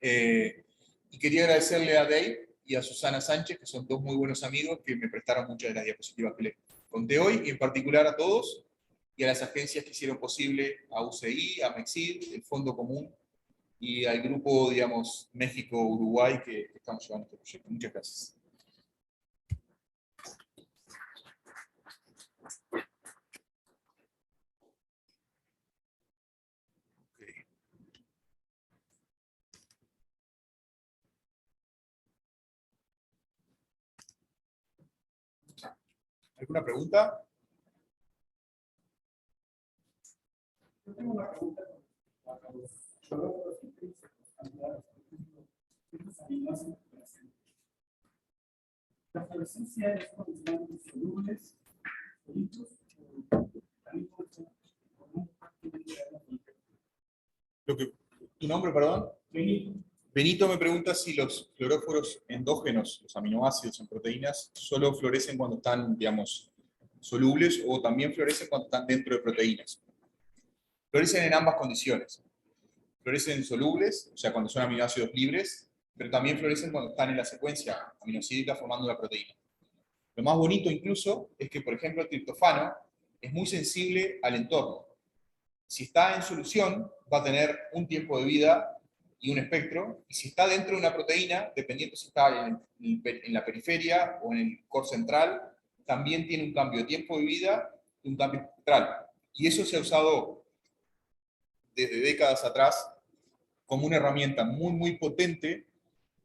Y quería agradecerle a Dave y a Susana Sánchez, que son 2 muy buenos amigos, que me prestaron muchas de las diapositivas que les conté hoy, y en particular a todos, y a las agencias que hicieron posible, a UCI, a MEXID, el Fondo Común, y al grupo, digamos, México-Uruguay, que estamos llevando este proyecto. Muchas gracias. ¿Alguna pregunta? Yo tengo una pregunta para los fluoróforos intrínsecos candidatos, estos aminoácidos fluorescentes. La fluorescencia es condicionante solubles, solitos, o también puede ser con un pacto de ¿Tu nombre, perdón? Benito. Benito me pregunta si los fluoróforos endógenos, los aminoácidos en proteínas, solo florecen cuando están, digamos, solubles, o también florecen cuando están dentro de proteínas. Florecen en ambas condiciones. Florecen solubles, o sea, cuando son aminoácidos libres, pero también florecen cuando están en la secuencia aminosídica formando la proteína. Lo más bonito incluso es que, por ejemplo, el triptofano es muy sensible al entorno. Si está en solución, va a tener un tiempo de vida y un espectro, y si está dentro de una proteína, dependiendo si está en la periferia o en el core central, también tiene un cambio de tiempo de vida y un cambio espectral. Y eso se ha usado desde décadas atrás como una herramienta muy, muy potente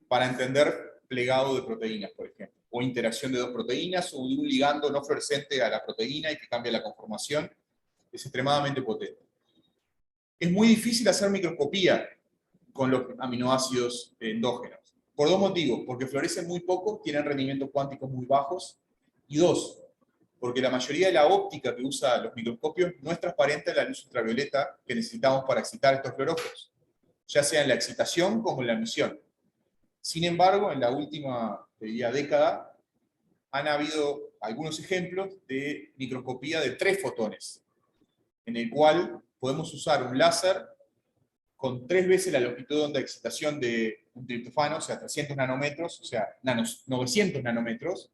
para entender plegado de proteínas, por ejemplo, o interacción de dos proteínas, o de un ligando no fluorescente a la proteína y que cambia la conformación. Es extremadamente potente. Es muy difícil hacer microscopía con los aminoácidos endógenos. Por dos motivos, porque florecen muy poco, tienen rendimientos cuánticos muy bajos, y dos, porque la mayoría de la óptica que usa los microscopios no es transparente a la luz ultravioleta que necesitamos para excitar estos fluoróforos, ya sea en la excitación como en la emisión. Sin embargo, en la última década han habido algunos ejemplos de microscopía de 3 fotones, en el cual podemos usar un láser con 3 veces la longitud de onda de excitación de un triptofano, o sea, 300 nanómetros, o sea, 900 nanómetros.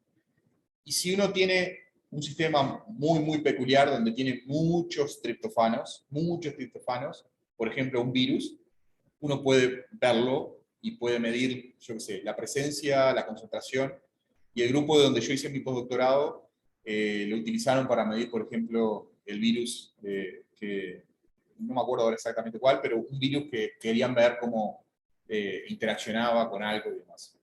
Y si uno tiene un sistema muy, muy peculiar, donde tiene muchos triptófanos, por ejemplo, un virus, uno puede verlo y puede medir, yo qué sé, la presencia, la concentración. Y el grupo de donde yo hice mi postdoctorado lo utilizaron para medir, por ejemplo, el virus que no me acuerdo ahora exactamente cuál, pero un virus que querían ver cómo interaccionaba con algo y demás.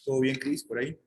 ¿Todo bien, Chris, por ahí?